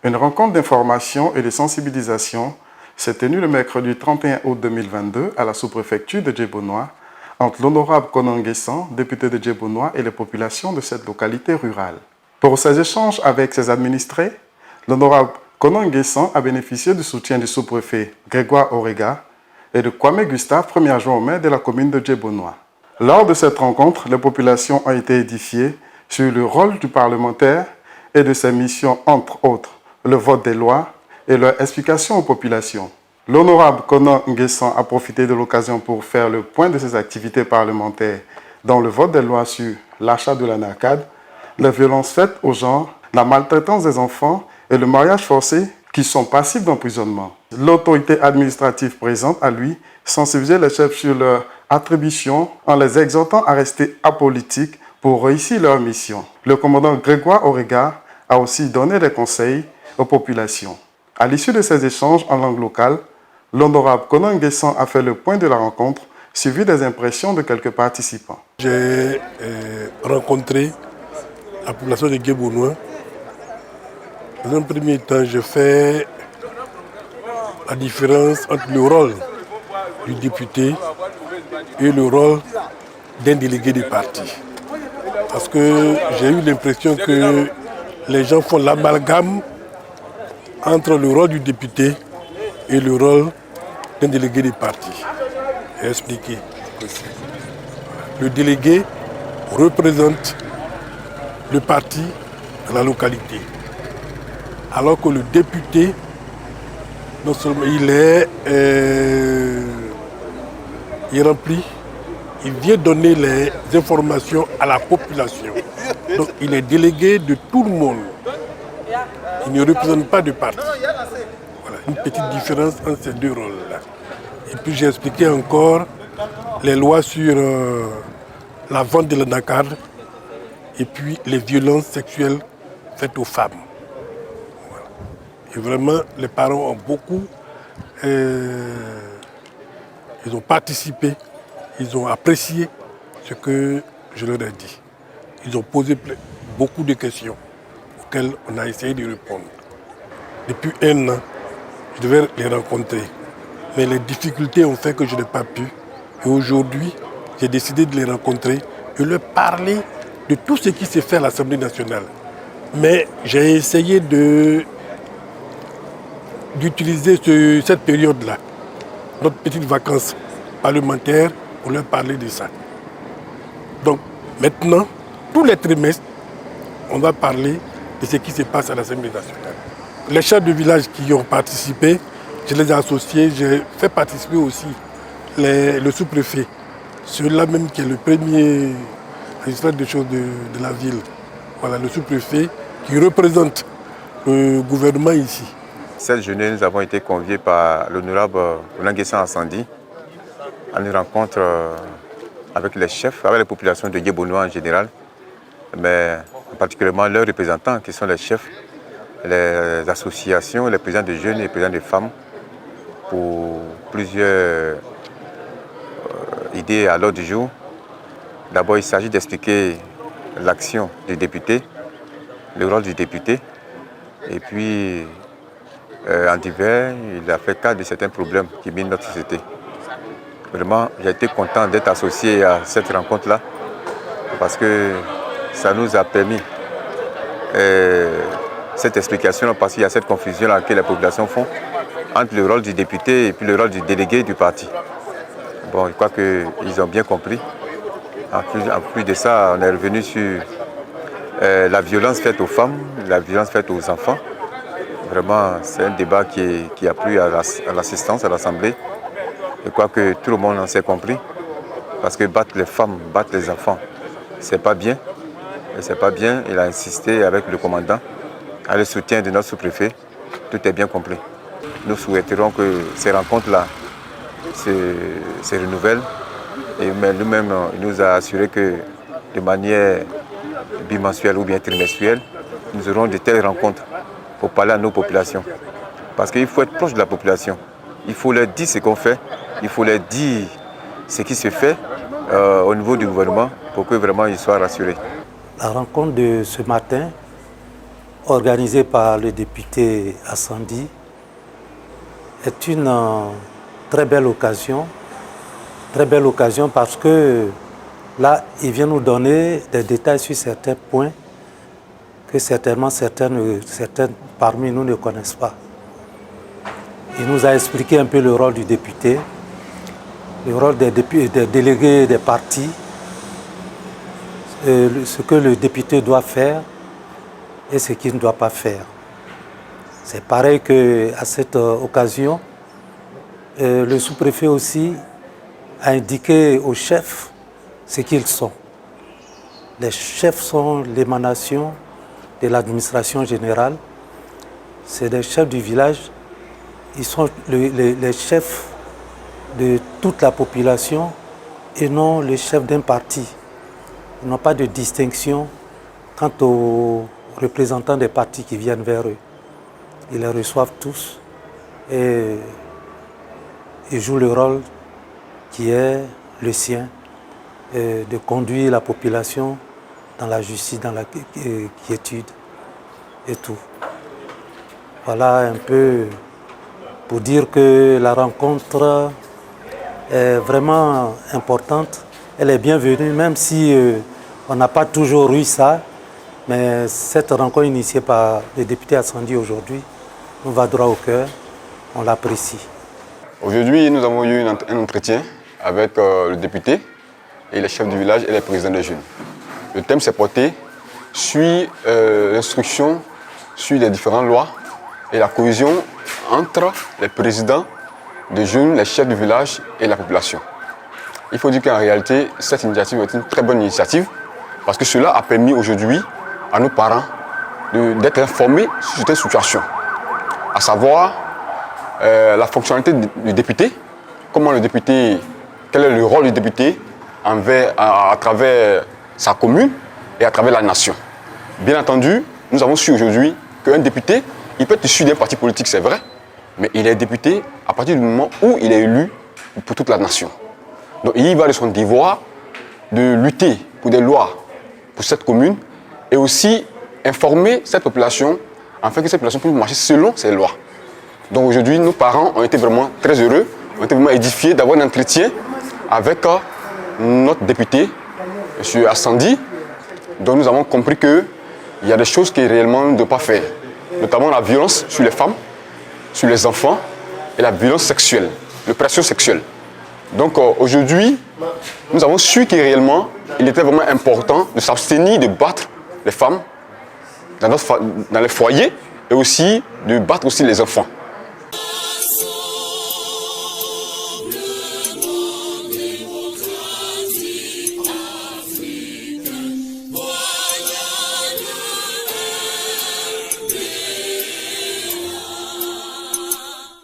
Une rencontre d'information et de sensibilisation s'est tenue le mercredi 31 août 2022 à la sous-préfecture de Djébounois entre l'honorable Konan Nguessan, député de Djébounois, et les populations de cette localité rurale. Pour ces échanges avec ses administrés, l'honorable Konan Nguessan a bénéficié du soutien du sous-préfet Grégoire Orega et de Kwame Gustave, premier adjoint au maire de la commune de Djébounois. Lors de cette rencontre, les populations ont été édifiées sur le rôle du parlementaire et de ses missions, entre autres, le vote des lois et leur explication aux populations. L'honorable Konan Nguessan a profité de l'occasion pour faire le point de ses activités parlementaires, dont le vote des lois sur l'achat de la NACAD, les violences faites aux genre, la maltraitance des enfants et le mariage forcé qui sont passifs d'emprisonnement. L'autorité administrative présente a, lui, sensibilisé les chefs sur leur attribution en les exhortant à rester apolitiques pour réussir leur mission. Le commandant Grégoire Orega a aussi donné des conseils aux populations. À l'issue de ces échanges en langue locale, l'honorable Konan Nguessan a fait le point de la rencontre, suivi des impressions de quelques participants. J'ai rencontré la population de Djébounois. Dans un premier temps, je fais la différence entre le rôle du député et le rôle d'un délégué du parti. Parce que j'ai eu l'impression que les gens font l'amalgame entre le rôle du député et le rôle d'un délégué du parti. J'ai expliqué. Le délégué représente le parti dans la localité. Alors que le député, non seulement il remplit, il vient donner les informations à la population. Donc il est délégué de tout le monde. Il ne représente pas de parti. Voilà, une petite différence entre ces deux rôles-là. Et puis j'ai expliqué encore les lois sur la vente de la NACAD et puis les violences sexuelles faites aux femmes. Voilà. Et vraiment, les parents ont beaucoup, ils ont participé, ils ont apprécié ce que je leur ai dit. Ils ont posé beaucoup de questions auxquelles on a essayé de répondre. Depuis 1 an, je devais les rencontrer. Mais les difficultés ont fait que je n'ai pas pu. Et aujourd'hui, j'ai décidé de les rencontrer et leur parler de tout ce qui s'est fait à l'Assemblée nationale. Mais j'ai essayé d'utiliser cette période-là, notre petite vacance parlementaire, pour leur parler de ça. Donc maintenant, tous les trimestres, on va parler de ce qui se passe à l'Assemblée nationale. Les chefs de village qui ont participé, je les ai associés, j'ai fait participer aussi le sous-préfet, celui-là même qui est le premier magistrat de choses de la ville. Voilà, le sous-préfet qui représente le gouvernement ici. Cette journée, nous avons été conviés par l'honorable Konan Nguessan Assandi à une rencontre avec les chefs, avec les populations de Djébounois en général, mais particulièrement leurs représentants qui sont les chefs, les associations, les présidents de jeunes et les présidents de femmes, pour plusieurs idées à l'ordre du jour. D'abord, il s'agit d'expliquer l'action du député, le rôle du député, et puis en divers, il a fait cas de certains problèmes qui minent notre société. Vraiment, j'ai été content d'être associé à cette rencontre-là, parce que ça nous a permis cette explication, parce qu'il y a cette confusion à laquelle les populations font entre le rôle du député et puis le rôle du délégué du parti. Bon, je crois qu'ils ont bien compris. En plus de ça, on est revenu sur la violence faite aux femmes, la violence faite aux enfants. Vraiment, c'est un débat qui a plu à l'assistance à l'Assemblée. Je crois que tout le monde en s'est compris. Parce que battre les femmes, battre les enfants, c'est pas bien. Et c'est pas bien. Il a insisté avec le commandant, avec le soutien de notre sous-préfet. Tout est bien compris. Nous souhaiterons que ces rencontres-là se renouvellent. Mais lui-même, il nous a assuré que de manière bimensuelle ou bien trimestrielle, nous aurons de telles rencontres pour parler à nos populations. Parce qu'il faut être proche de la population. Il faut leur dire ce qu'on fait, il faut leur dire ce qui se fait au niveau du gouvernement pour que vraiment ils soient rassurés. La rencontre de ce matin organisée par le député Assandi est une très belle occasion parce que là, il vient nous donner des détails sur certains points que certainement certains parmi nous ne connaissent pas. Il nous a expliqué un peu le rôle du député, le rôle des délégués des partis, ce que le député doit faire et ce qu'il ne doit pas faire. C'est pareil qu'à cette occasion, le sous-préfet aussi a indiqué aux chefs ce qu'ils sont. Les chefs sont l'émanation de l'administration générale. C'est des chefs du village. Ils sont les chefs de toute la population et non les chefs d'un parti. Ils n'ont pas de distinction quant aux représentants des partis qui viennent vers eux. Ils les reçoivent tous et ils jouent le rôle qui est le sien, de conduire la population dans la justice, dans la quiétude et tout. Voilà un peu pour dire que la rencontre est vraiment importante. Elle est bienvenue, même si on n'a pas toujours eu ça. Mais cette rencontre initiée par le député Assandi aujourd'hui nous va droit au cœur. On l'apprécie. Aujourd'hui, nous avons eu un entretien avec le député et les chefs du village et les présidents des jeunes. Le thème s'est porté sur l'instruction sur les différentes lois et la cohésion entre les présidents des jeunes, les chefs du village et la population. Il faut dire qu'en réalité, cette initiative est une très bonne initiative parce que cela a permis aujourd'hui à nos parents d'être informés sur cette situation, à savoir la fonctionnalité du député, comment le député, quel est le rôle du député à travers sa commune et à travers la nation. Bien entendu, nous avons su aujourd'hui qu'un député, il peut être issu d'un parti politique, c'est vrai, mais il est député à partir du moment où il est élu pour toute la nation. Donc il va de son devoir de lutter pour des lois pour cette commune et aussi informer cette population afin que cette population puisse marcher selon ces lois. Donc aujourd'hui, nos parents ont été vraiment très heureux, ont été vraiment édifiés d'avoir un entretien avec notre député, M. Assandi, dont nous avons compris qu'il y a des choses qui réellement ne doivent pas faire, notamment la violence sur les femmes, sur les enfants et la violence sexuelle, l'oppression sexuelle. Donc aujourd'hui, nous avons su que réellement, il était vraiment important de s'abstenir de battre les femmes dans les foyers et aussi de battre aussi les enfants.